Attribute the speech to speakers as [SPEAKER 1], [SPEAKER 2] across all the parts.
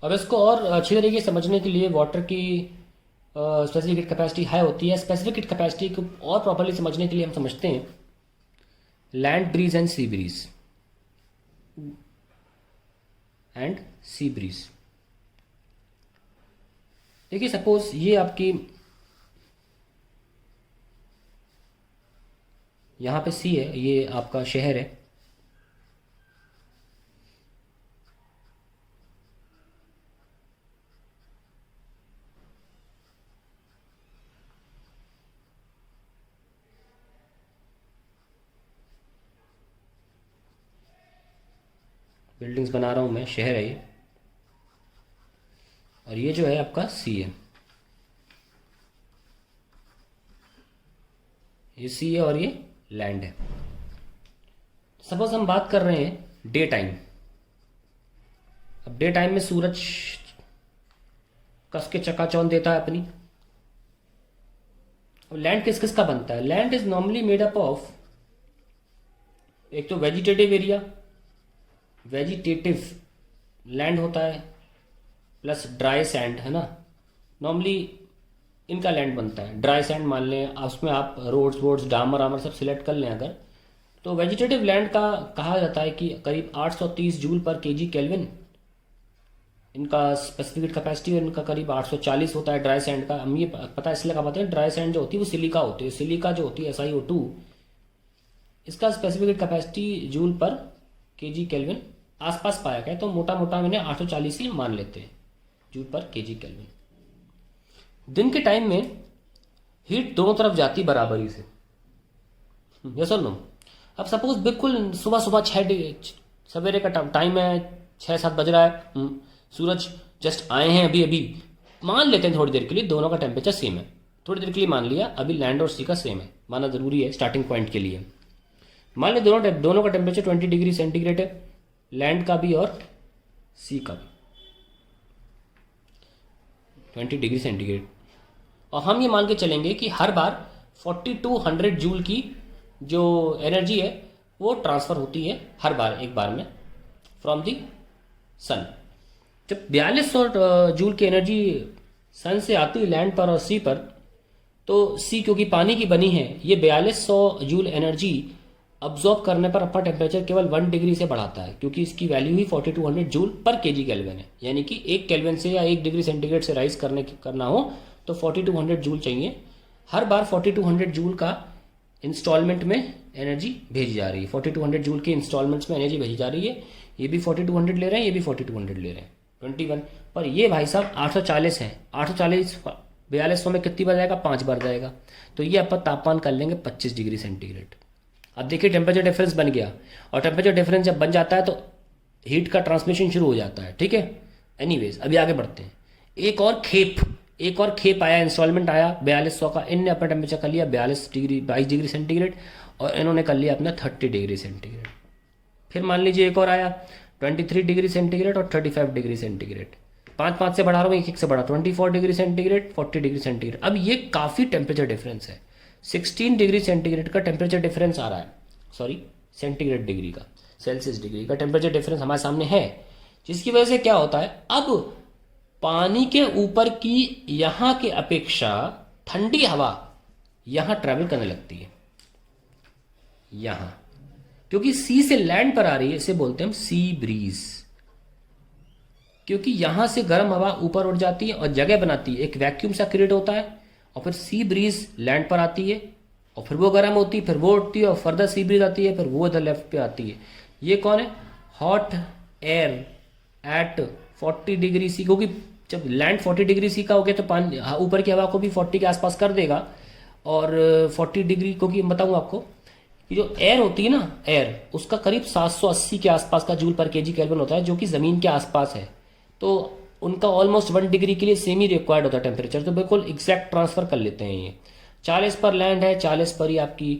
[SPEAKER 1] अब इसको और अच्छी तरीके से समझने के लिए वाटर की स्पेसिफिक हीट कैपेसिटी हाई होती है। स्पेसिफिक हीट कैपेसिटी को और प्रॉपर्ली समझने के लिए हम समझते हैं land breeze and sea breeze and sea breeze. देखिए सपोज ये आपकी यहाँ पे सी है, ये आपका शहर है। बिल्डिंग्स बना रहा हूँ मैं, शहर है ये, और ये जो है आपका सी है, ये सी है और ये लैंड है। सपोज हम बात कर रहे हैं डे टाइम। अब डे टाइम में सूरज कस के चकाचौंध देता है अपनी। अब लैंड किस किस का बनता है? Land is normally made up of एक तो वेजिटेटिव एरिया, वेजिटेटिव लैंड होता है, प्लस ड्राई सैंड, है ना। नॉर्मली इनका लैंड बनता है। ड्राई सैंड मान लें, उसमें आप रोड्स वोड्स डामर आमर सब सिलेक्ट कर लें अगर, तो वेजिटेटिव लैंड का कहा जाता है कि करीब 830 जूल पर केजी केल्विन इनका स्पेसिफिक कैपेसिटी, और इनका करीब 840 होता है ड्राई सैंड का। हम ये पता इसलिए कहा पाते हैं, ड्राई सैंड जो होती है वो सिलिका होती है। सिलिका जो होती है SiO2, इसका स्पेसिफिक कैपेसिटी जूल पर केजी केल्विन आसपास पाया गया, तो मोटा मोटा मैंने 840 ही मान लेते हैं जूल पर केजी केल्विन। दिन के टाइम में हीट दोनों तरफ जाती बराबरी से, यस और नो। अब सपोज बिल्कुल सुबह सुबह सवेरे का टाइम है, 6-7 बज रहा है, सूरज जस्ट आए हैं अभी अभी, मान लेते हैं थोड़ी देर के लिए दोनों का टेम्परेचर सेम है। थोड़ी देर के लिए मान लिया, अभी लैंड और सी का सेम है, माना जरूरी है स्टार्टिंग पॉइंट के लिए। मान लिया दोनों का टेम्परेचर 20 डिग्री सेंटीग्रेड है, लैंड का भी और सी का भी 20 डिग्री सेंटीग्रेड। और हम ये मान के चलेंगे कि हर बार 4200 जूल की जो एनर्जी है वो ट्रांसफ़र होती है हर बार, एक बार में, फ्रॉम दी सन। जब 4200 जूल की एनर्जी सन से आती है लैंड पर और सी पर, तो सी क्योंकि पानी की बनी है, ये 4200 जूल एनर्जी अब्जॉर्ब करने पर अपना टेम्परेचर केवल 1 डिग्री से बढ़ाता है, क्योंकि इसकी वैल्यू ही 4200 जूल पर केजी केल्विन है। यानी कि 1 केल्विन से या 1 डिग्री सेंटीग्रेड से राइज करना हो तो 4200 जूल चाहिए। हर बार 4200 जूल का इंस्टॉलमेंट में एनर्जी भेजी जा रही है, 4200 जूल के इंस्टॉलमेंट्स में एनर्जी भेजी जा रही है। ये भी 4200 ले रहे हैं, ये भी 4200 ले रहे हैं, 21। पर ये भाई साहब 840 है, 840 4200 में कितनी बार जाएगा? 5 बार जाएगा। तो ये अपन तापमान कर लेंगे 25 डिग्री सेंटीग्रेड। अब देखिए टेम्परेचर डिफरेंस बन गया, और टेम्परेचर डिफरेंस जब बन जाता है तो हीट का ट्रांसमिशन शुरू हो जाता है, ठीक है। एनीवेज अभी आगे बढ़ते हैं। एक और खेप आया, इंस्टॉलमेंट आया 4200 का। इनने अपना टेम्परेचर कर लिया 22 डिग्री सेंटीग्रेड, और इन्होंने कर लिया अपना 30 डिग्री सेंटीग्रेड। फिर मान लीजिए एक और आया 23 डिग्री सेंटीग्रेड और 35 डिग्री सेंटीग्रेड। 5-5 से बढ़ा रहा हूँ, एक से बढ़ा, 24 डिग्री सेंटीग्रेड, 40 डिग्री सेंटीग्रेड। अब ये काफ़ी टेम्परेचर डिफरेंस है, 16 डिग्री सेंटीग्रेड का टेम्परेचर डिफरेंस आ रहा है, सॉरी सेंटीग्रेड डिग्री का, सेल्सियस डिग्री का टेम्परेचर डिफरेंस हमारे सामने है। जिसकी वजह से क्या होता है, अब पानी के ऊपर की यहाँ के अपेक्षा ठंडी हवा यहाँ ट्रैवल करने लगती है, यहाँ, क्योंकि सी से लैंड पर आ रही है, इसे बोलते हैं हम सी ब्रीज। क्योंकि यहां से गर्म हवा ऊपर उठ जाती है और जगह बनाती है, एक वैक्यूम सा क्रिएट होता है, और फिर सी ब्रीज लैंड पर आती है, और फिर वो गर्म होती है, फिर वो उठती है, और फर्दर सी ब्रीज आती है, फिर वो इधर लेफ्ट पे आती है। ये कौन है? Hot air at 40 degree C. क्योंकि जब लैंड 40 डिग्री सी का हो गया तो पानी ऊपर की हवा को भी 40 के आसपास कर देगा, और 40 डिग्री, क्योंकि बताऊँ आपको कि जो एयर होती है ना, एयर, उसका करीब 780 के आसपास का जूल पर केजी केल्विन होता है, जो कि ज़मीन के आसपास है। तो उनका ऑलमोस्ट 1 डिग्री के लिए सेम ही रिक्वायर्ड होता है टेम्परेचर, तो बिल्कुल एग्जैक्ट ट्रांसफर कर लेते हैं ये। 40 पर लैंड है, 40 पर ही आपकी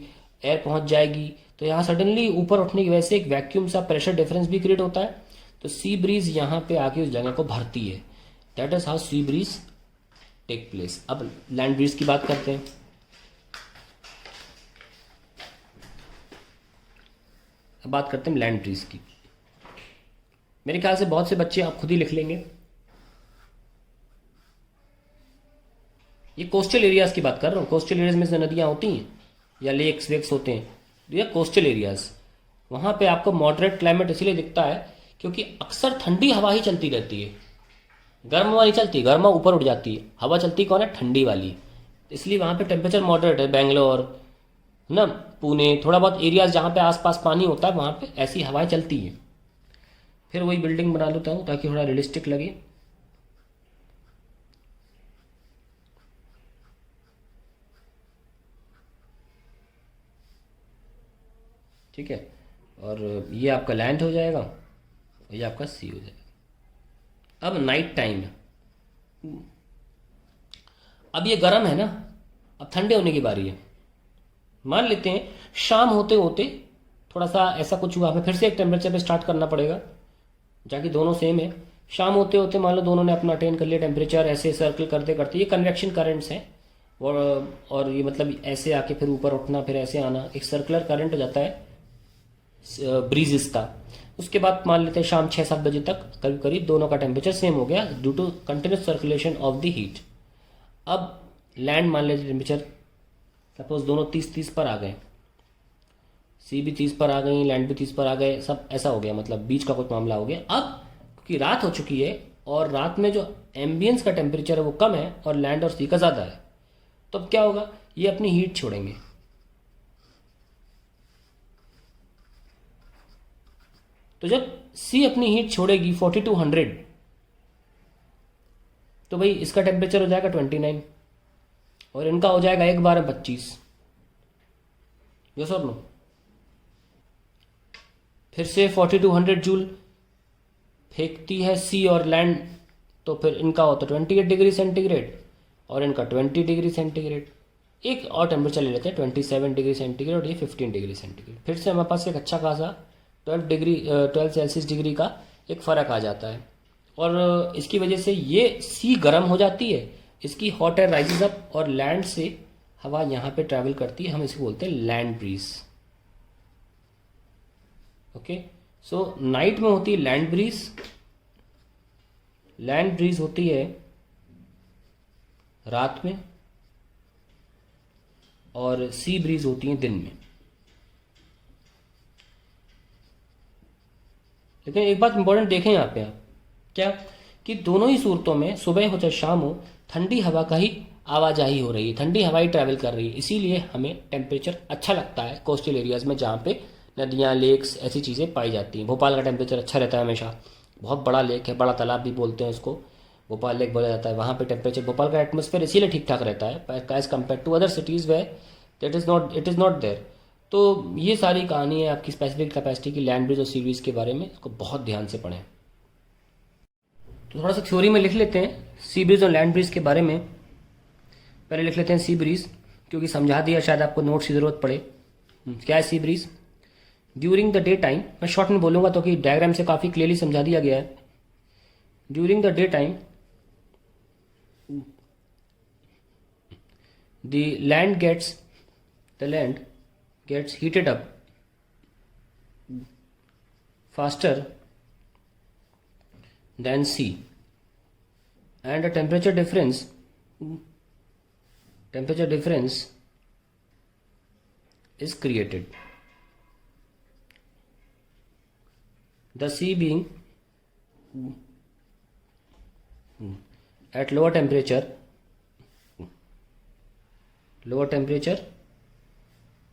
[SPEAKER 1] एयर पहुंच जाएगी। तो यहाँ सडनली ऊपर उठने की वजह से एक वैक्यूम सा प्रेशर डिफरेंस भी क्रिएट होता है, तो सी ब्रीज यहाँ पे आके उस जगह को भरती है। That is how sea breeze take place. अब लैंड ब्रीज की बात करते हैं। अब बात करते हैं लैंड ब्रीज की। मेरे ख्याल से बहुत से बच्चे आप खुद ही लिख लेंगे, ये कोस्टल एरियाज़ की बात कर रहा हूँ। कोस्टल एरियाज में से नदियाँ होती हैं या लेक्स वेक्स होते हैं, तो ये कोस्टल एरियाज़, वहाँ पे आपको मॉडरेट क्लाइमेट इसलिए दिखता है क्योंकि अक्सर ठंडी हवा ही चलती रहती है, गर्म हवा नहीं चलती, गर्म हवा ऊपर उठ जाती है, हवा चलती कौन है, ठंडी वाली। इसलिए वहाँ पे टेम्परेचर मॉडरेट है। बेंगलोर ना, पुणे, थोड़ा बहुत एरियाज जहाँ पे आसपास पानी होता है वहाँ पे ऐसी हवाएं चलती हैं। फिर वही बिल्डिंग बना लेता हूँ ताकि थोड़ा रियलिस्टिक लगे। ठीक है, और ये आपका लैंड हो जाएगा और ये आपका सी हो जाएगा। अब नाइट टाइम है, अब ये गर्म है ना, अब ठंडे होने की बारी है। मान लेते हैं शाम होते होते थोड़ा सा ऐसा कुछ हुआ, हमें फिर से एक टेम्परेचर पे स्टार्ट करना पड़ेगा, जाकि दोनों सेम है। शाम होते होते मान लो दोनों ने अपना अटेन कर लिया टेम्परेचर, ऐसे सर्कल करते करते, ये कन्वेक्शन करंट्स हैं। और ये मतलब ऐसे आके फिर ऊपर उठना, फिर ऐसे आना, एक सर्कुलर करंट हो जाता है ब्रीजेस का। उसके बाद मान लेते हैं शाम 6-7 बजे तक करीब करीब दोनों का टेम्परेचर सेम हो गया due to continuous circulation of the heat. अब लैंड मान लेते टेम्परेचर सपोज दोनों 30-30 पर आ गए, सी भी 30 पर आ गई, लैंड भी 30 पर आ गए, सब ऐसा हो गया, मतलब बीच का कुछ मामला हो गया। अब क्योंकि रात हो चुकी है और रात में जो एम्बियंस का टेम्परेचर है वो कम है और लैंड और सी का ज़्यादा है, तो अब क्या होगा, ये अपनी हीट छोड़ेंगे। तो जब सी अपनी हीट छोड़ेगी 4200, तो भाई इसका टेम्परेचर हो जाएगा 29 और इनका हो जाएगा एक बार में 25। यस और नो? फिर से 4200 जूल फेंकती है सी और लैंड, तो फिर इनका होता है 28 डिग्री सेंटीग्रेड और इनका 20 डिग्री सेंटीग्रेड। एक और टेम्परेचर ले लेते हैं 27 डिग्री सेंटीग्रेड और ये 15 डिग्री सेंटीग्रेड। फिर से हमारे पास एक अच्छा खासा 12 सेल्सियस डिग्री का एक फ़र्क आ जाता है और इसकी वजह से ये सी गर्म हो जाती है, इसकी हॉट एयर राइजेज अप और लैंड से हवा यहाँ पे ट्रैवल करती है, हम इसे बोलते हैं लैंड ब्रीज। ओके, सो नाइट में होती है लैंड ब्रीज, लैंड ब्रीज होती है रात में और सी ब्रीज होती है दिन में। लेकिन एक बात इंपॉर्टेंट देखें यहाँ पे आप, क्या कि दोनों ही सूरतों में सुबह हो चाहे शाम हो ठंडी हवा का ही आवाजाही हो रही है, ठंडी हवा ही ट्रैवल कर रही है। इसीलिए हमें टेम्परेचर अच्छा लगता है कोस्टल एरियाज़ में जहाँ पे नदियाँ, लेक्स, ऐसी चीज़ें पाई जाती हैं। भोपाल का टेम्परेचर अच्छा रहता है हमेशा, बहुत बड़ा लेक है, बड़ा तालाब भी बोलते हैं उसको, भोपाल लेक बोला जाता है। वहाँ पे टेम्परेचर, भोपाल का एटमॉस्फेयर इसीलिए ठीक ठाक रहता है as compare to other cities way it is not there. तो ये सारी कहानी है आपकी स्पेसिफिक कैपेसिटी की लैंड ब्रिज और सी ब्रिज के बारे में, इसको बहुत ध्यान से पढ़ें। तो थोड़ा सा थ्योरी में लिख लेते हैं सी ब्रिज और लैंड ब्रिज के बारे में। पहले लिख लेते हैं सी ब्रिज, क्योंकि समझा दिया, शायद आपको नोट्स की ज़रूरत पड़े। क्या है sea breeze? During the day time, मैं शॉर्ट में बोलूँगा तो कि डायग्राम से काफ़ी क्लियरली समझा दिया गया है। During the day time the land gets heated up faster than sea, and a temperature difference is created. The sea being at lower temperature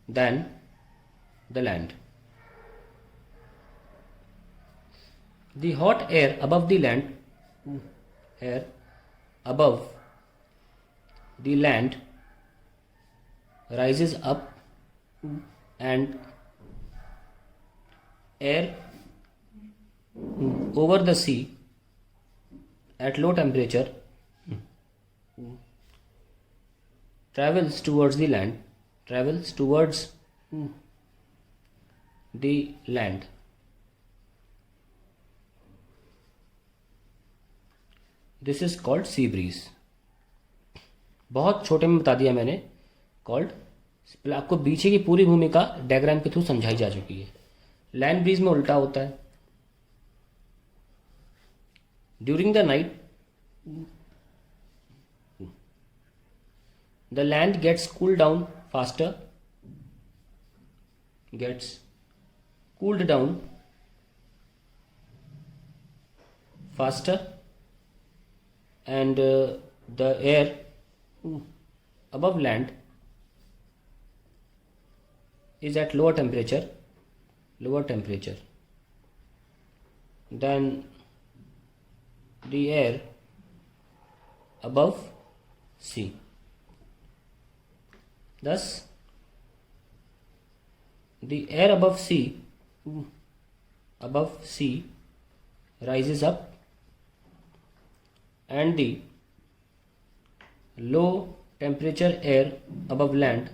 [SPEAKER 1] than the land. The hot air above the land rises up, and air over the sea at low temperature travels towards the land. This is called sea breeze. बहुत छोटे में बता दिया मैंने, called. आपको पीछे की पूरी भूमिका डायग्राम के थ्रू समझाई जा चुकी है। लैंड ब्रीज में उल्टा होता है। During the night the land gets cooled down faster, gets cooled down faster, and the air above land is at lower temperature than the air above sea. Thus, the air above sea rises up, and the low temperature air above land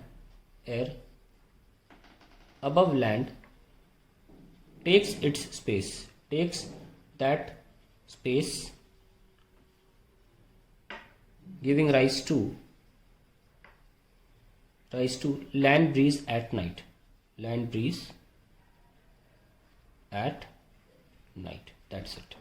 [SPEAKER 1] takes that space, giving rise to land breeze at night. That's it.